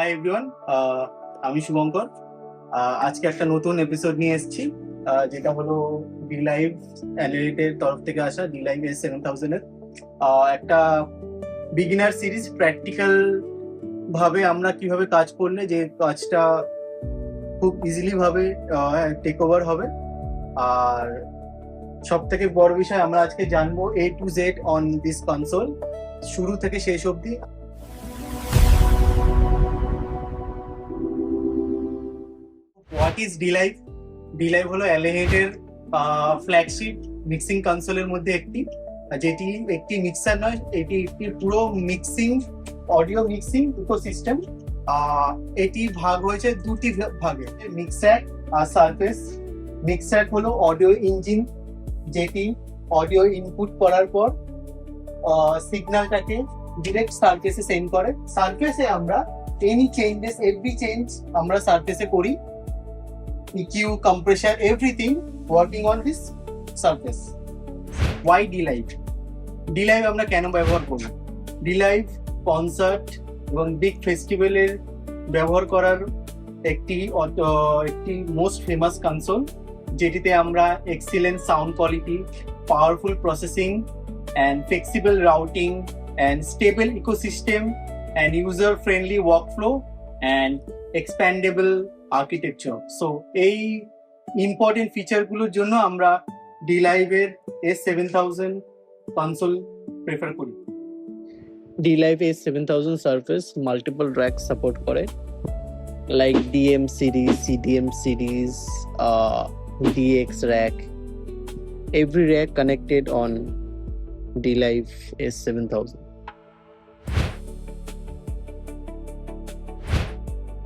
Hi everyone, আমি শুভঙ্কর। আজকে একটা নতুন এপিসোড নিয়ে এসেছি, যেটা হলো ডি লাইভ অ্যানালিটের তরফ থেকে আসা ডি লাইভ S7000 এর একটা বিগিনার সিরিজ। প্র্যাকটিক্যাল ভাবে আমরা কিভাবে কাজ করলে যে কাজটা খুব ইজিলি ভাবে টেক ওভার হবে। আর সব থেকে বড় বিষয় আমরা আজকে জানবো A to Z on this console, শুরু থেকে শেষ অবধি। What is ডিলাইভ? ডিলাইভ হলো অ্যালেহেডের ফ্ল্যাগশিপ মিক্সিং কনসোলের মধ্যে একটি, যেটি একটি মিক্সার নয়, এটি একটি পুরো মিক্সিং অডিও মিক্সিং ইকোসিস্টেম। এটি ভাগ হয়েছে দুটি ভাগে, মিক্সার আর সারফেস। মিক্সার হলো অডিও ইঞ্জিন, যেটি অডিও ইনপুট করার পর সিগন্যালটাকে ডিরেক্ট সারফেসে সেন্ড করে। সারফেসে আমরা এনি চেঞ্জেস, এভরি চেঞ্জ আমরা সারফেসে করি। EQ, compression, everything working on this surface. Why D-Live? D-Live আমরা কেন ব্যবহার করি? D-Live কনসার্ট এবং বিগ ফেস্টিভ্যালের ব্যবহার করার একটি মোস্ট ফেমাস কনসোল, যেটিতে আমরা excellent sound quality, powerful processing and flexible routing and stable ecosystem and user friendly workflow and expandable architecture. So এই ইম্পর্টেন্ট ফিচারগুলোর জন্য আমরা D-Live-এর S7000 কনসোল প্রেফার করি। D-Live S7000 Surface multiple racks support করে, like DM series, CDM series, DX rack. Every rack connected on D-Live S7000.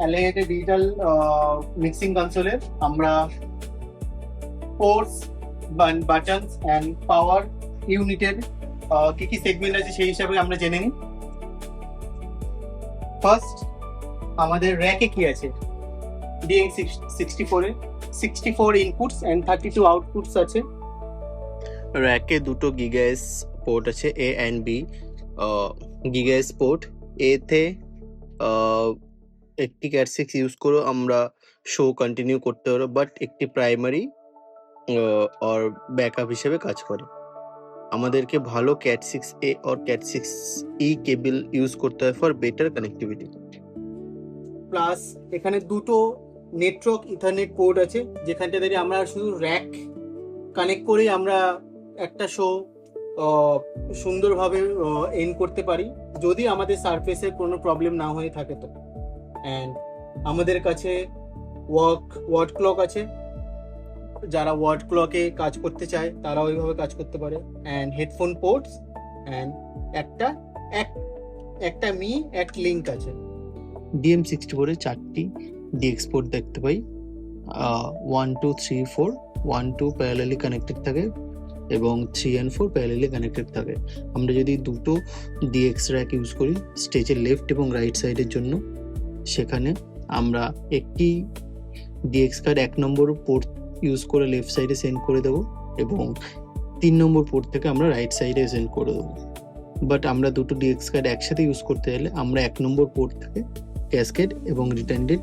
অ্যালেহেড digital mixing কনসোলের আমরা ports, buttons and power ইউনিটের কি কি সেগমেন্ট আছে সেই হিসাবে আমরা জেনে নিই। ফার্স্ট, আমাদের র্যাকে কি আছে? DX64 A 64 inputs and 32 outputs আছে। র্যাকে দুটো গিগাএস পোর্ট আছে, A and B। GigaACE port A তে একটি Cat6 ইউজ করে আমরা শো কন্টিনিউ করতে পারো, বাট একটি প্রাইমারি আর ব্যাকআপ হিসেবে কাজ করে। আমাদেরকে ভালো Cat6A আর Cat6E কেবল ইউজ করতে হয় ফর বেটার কানেক্টিভিটি। প্লাস এখানে দুটো নেটওয়ার্ক ইথারনেট পোর্ট আছে, যেখানটা থেকে আমরা শুধু র্যাক কানেক্ট করেই আমরা একটা শো সুন্দরভাবে এন্ড করতে পারি, যদি আমাদের সারফেসে কোনো প্রবলেম না হয়ে থাকে তো। অ্যান্ড আমাদের কাছে ওয়ার্ড ক্লক আছে, যারা ওয়ার্ড ক্লকে কাজ করতে চায় তারা ওইভাবে কাজ করতে পারে। অ্যান্ড হেডফোন পোর্টস অ্যান্ড একটা লিঙ্ক আছে। DM64 এ 4টি DX পোর্ট দেখতে পাই, 1 2 3 4, 1 2 প্যারালালি কানেক্টেড থাকে এবং 3 and 4 প্যারালালি কানেক্টেড থাকে। আমরা যদি দুটো DX র্যাক ইউজ করি স্টেজের লেফট এবং রাইট সাইডের জন্য, সেখানে আমরা একটি DX কার্ড 1 নম্বর পোর্ট ইউজ করে লেফট সাইডে সেন্ড করে দেবো এবং 3 নম্বর পোর্ট থেকে আমরা রাইট সাইডে সেন্ড করে দেবো। বাট আমরা দুটো DX কার্ড একসাথে ইউজ করতে গেলে আমরা 1 নম্বর পোর্ট থেকে ক্যাসকেড এবং রিটার্নডেড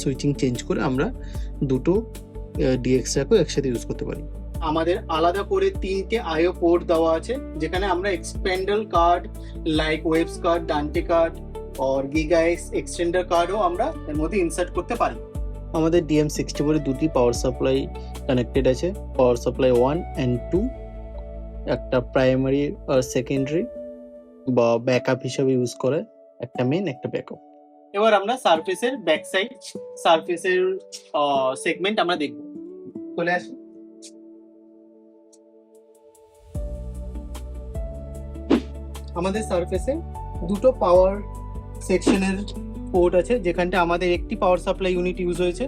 সুইচিং চেঞ্জ করে আমরা দুটো DX র্যাকও একসাথে ইউজ করতে পারি। আমাদের আলাদা করে 3টে IO পোর্ট দেওয়া আছে, যেখানে আমরা expandable card like Waves card, Dante card আর গিগাএক্স এক্সটেন্ডার কার্ডও আমরা এর মধ্যে ইনসার্ট করতে পারি। আমাদের DM64 এ দুটি পাওয়ার সাপ্লাই কানেক্টেড আছে, পাওয়ার সাপ্লাই 1 and 2, একটা প্রাইমারি আর সেকেন্ডারি বা ব্যাকআপ হিসেবে ইউজ করে, একটা মেন একটা ব্যাকআপ। এবার আমরা সারফেসের ব্যাক সাইড, সারফেসের সেগমেন্ট আমরা দেখব। চলে আসি। আমাদের সারফেসে দুটো পাওয়ার সেকশনের পোর্ট আছে, যেখানটা আমাদের একটি পাওয়ার সাপ্লাই ইউনিট ইউজ হয়েছে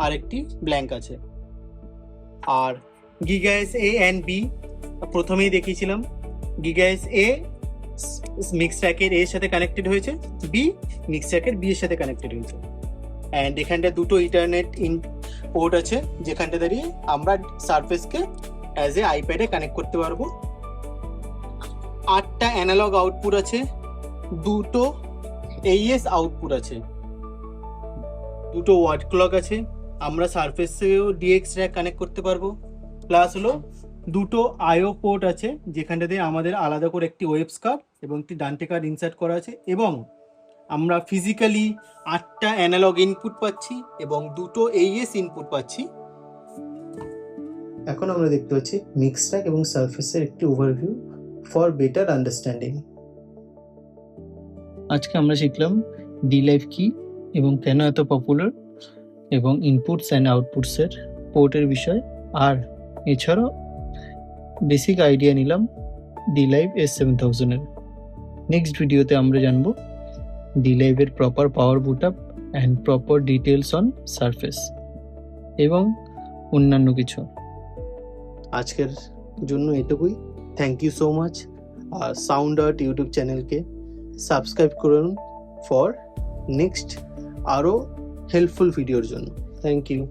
আর একটি ব্ল্যাঙ্ক আছে। আর গিগাএস A and B প্রথমেই দেখিয়েছিলাম। গিগাএস A মিক্স র্যাকের A এর সাথে কানেক্টেড হয়েছে, B মিক্স র্যাকের B এর সাথে কানেক্টেড হয়েছে। অ্যান্ড এখানটা দুটো ইন্টারনেট পোর্ট আছে, যেখানটা দাঁড়িয়ে আমরা সারফেসকে অ্যাজ এ আইপ্যাডে কানেক্ট করতে পারবো। 8টা অ্যানালগ আউটপুট আছে, দুটো AES আউটপুট আছে, দুটো ওয়াট ক্লক আছে, আমরা সারফেসেও DX র্যাক কানেক্ট করতে পারবো, প্লাস হলো দুটো IO পোর্ট আছে যেখানটাতে আমাদের আলাদা করে একটি ওয়েবস কার্ড এবং একটি ডান্টে কার্ড ইনসার্ট করা আছে, এবং আমরা ফিজিক্যালি 8টা অ্যানালগ ইনপুট পাচ্ছি এবং দুটো AES ইনপুট পাচ্ছি। এখন আমরা দেখতে পাচ্ছি মিক্স ট্র্যাক এবং সারফেসের একটি ওভারভিউ ফর বেটার আন্ডারস্ট্যান্ডিং। আজকে আমরা শিখলাম D-Live কি এবং কেন এত পপুলার, এবং ইনপুটস অ্যান্ড আউটপুটসের পোর্টের বিষয়, আর এছাড়াও বেসিক আইডিয়া নিলাম D-Live S7000 এর। নেক্সট ভিডিওতে আমরা জানবো D-Live এর proper power boot up and proper details on surface এবং অন্যান্য কিছু। আজকের জন্য এটুকুই। Thank you so much. আর সাউন্ড আর্ট ইউটিউব চ্যানেলকে সাবস্ক্রাইব করুন ফর নেক্সট আরও হেল্পফুল ভিডিওর জন্য। Thank you.